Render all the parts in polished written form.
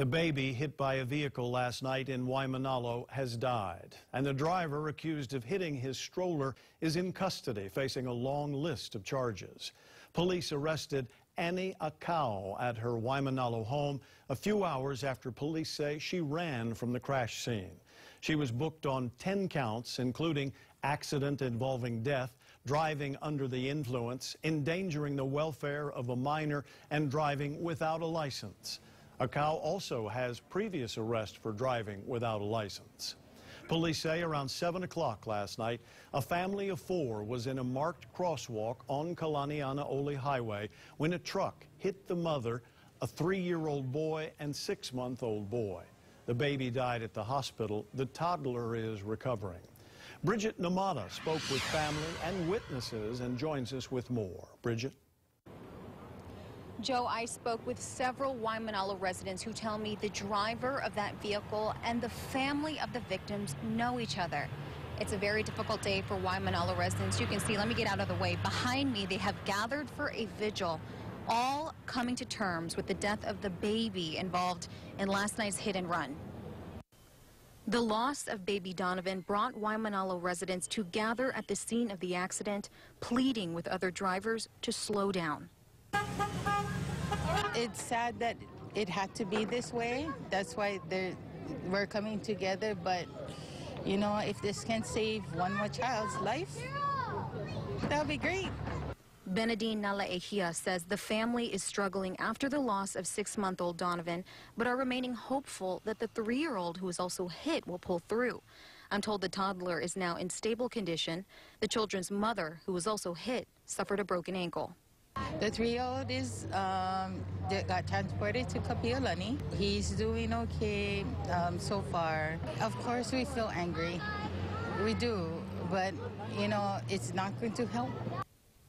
The baby hit by a vehicle last night in Waimanalo has died, and the driver accused of hitting his stroller is in custody, facing a long list of charges. Police arrested Annie Akau at her Waimanalo home a few hours after police say she ran from the crash scene. She was booked on 10 counts, including accident involving death, driving under the influence, endangering the welfare of a minor, and driving without a license. Akau also has previous arrest for driving without a license. Police say around 7 o'clock last night, a family of 4 was in a marked crosswalk on Kalanianaole Highway when a truck hit the mother, a 3-year-old boy, and 6-month-old boy. The baby died at the hospital. The toddler is recovering. Bridget Namata spoke with family and witnesses and joins us with more. Bridget? Joe, I spoke with several Waimanalo residents who tell me the driver of that vehicle and the family of the victims know each other. It's a very difficult day for Waimanalo residents. You can see, let me get out of the way. Behind me, they have gathered for a vigil, all coming to terms with the death of the baby involved in last night's hit and run. The loss of baby Donovan brought Waimanalo residents to gather at the scene of the accident, pleading with other drivers to slow down. It's sad that it had to be this way. That's why we're coming together. But, you know, if this can save one more child's life, that would be great. Benedine Nalaehia says the family is struggling after the loss of 6-month-old Donovan, but are remaining hopeful that the 3-year-old who was also hit will pull through. I'm told the toddler is now in stable condition. The children's mother, who was also hit, suffered a broken ankle. The 3-year-old is got transported to Kapiolani. He's doing okay so far. Of course, we feel angry. We do, but, you know, it's not going to help.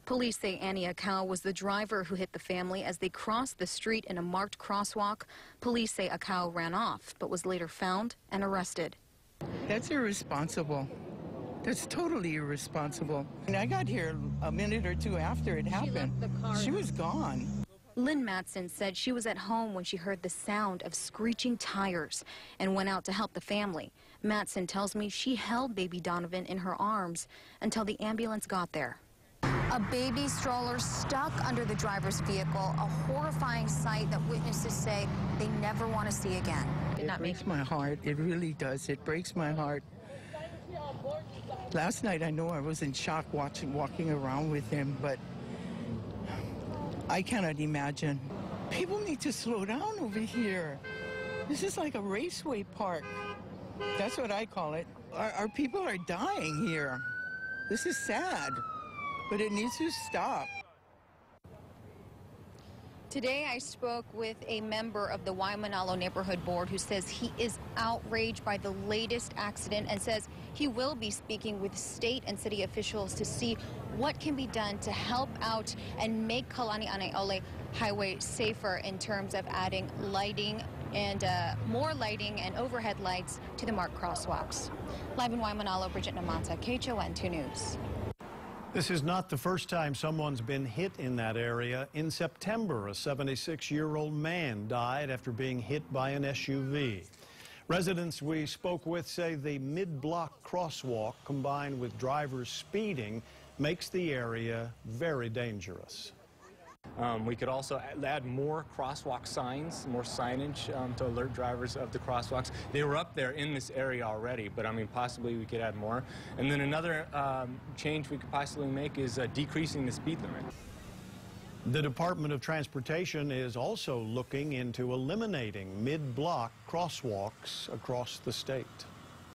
Police say Annie Akau was the driver who hit the family as they crossed the street in a marked crosswalk. Police say Akau ran off, but was later found and arrested. That's irresponsible. That's totally irresponsible. And I got here a minute or two after it happened. She was gone. Lynn Matson said she was at home when she heard the sound of screeching tires and went out to help the family. Matson tells me she held baby Donovan in her arms until the ambulance got there. A baby stroller stuck under the driver's vehicle, a horrifying sight that witnesses say they never want to see again. It breaks my heart. It really does. It breaks my heart. Last night, I know I was in shock walking around with him, but I cannot imagine. People need to slow down over here. This is like a raceway park. That's what I call it. Our people are dying here. This is sad, but it needs to stop. Today I spoke with a member of the Waimanalo Neighborhood Board who says he is outraged by the latest accident and says he will be speaking with state and city officials to see what can be done to help out and make Kalanianaole Highway safer in terms of adding lighting and more lighting and overhead lights to the marked crosswalks. Live in Waimanalo, Bridget Namata, KHON 2 News. This is not the first time someone's been hit in that area. In September, a 76-year-old man died after being hit by an SUV. Residents we spoke with say the mid-block crosswalk combined with drivers speeding makes the area very dangerous. We could also add more crosswalk signs, more signage to alert drivers of the crosswalks. They were up there in this area already, but I mean, possibly we could add more. And then another change we could possibly make is decreasing the speed limit. The Department of Transportation is also looking into eliminating mid-block crosswalks across the state.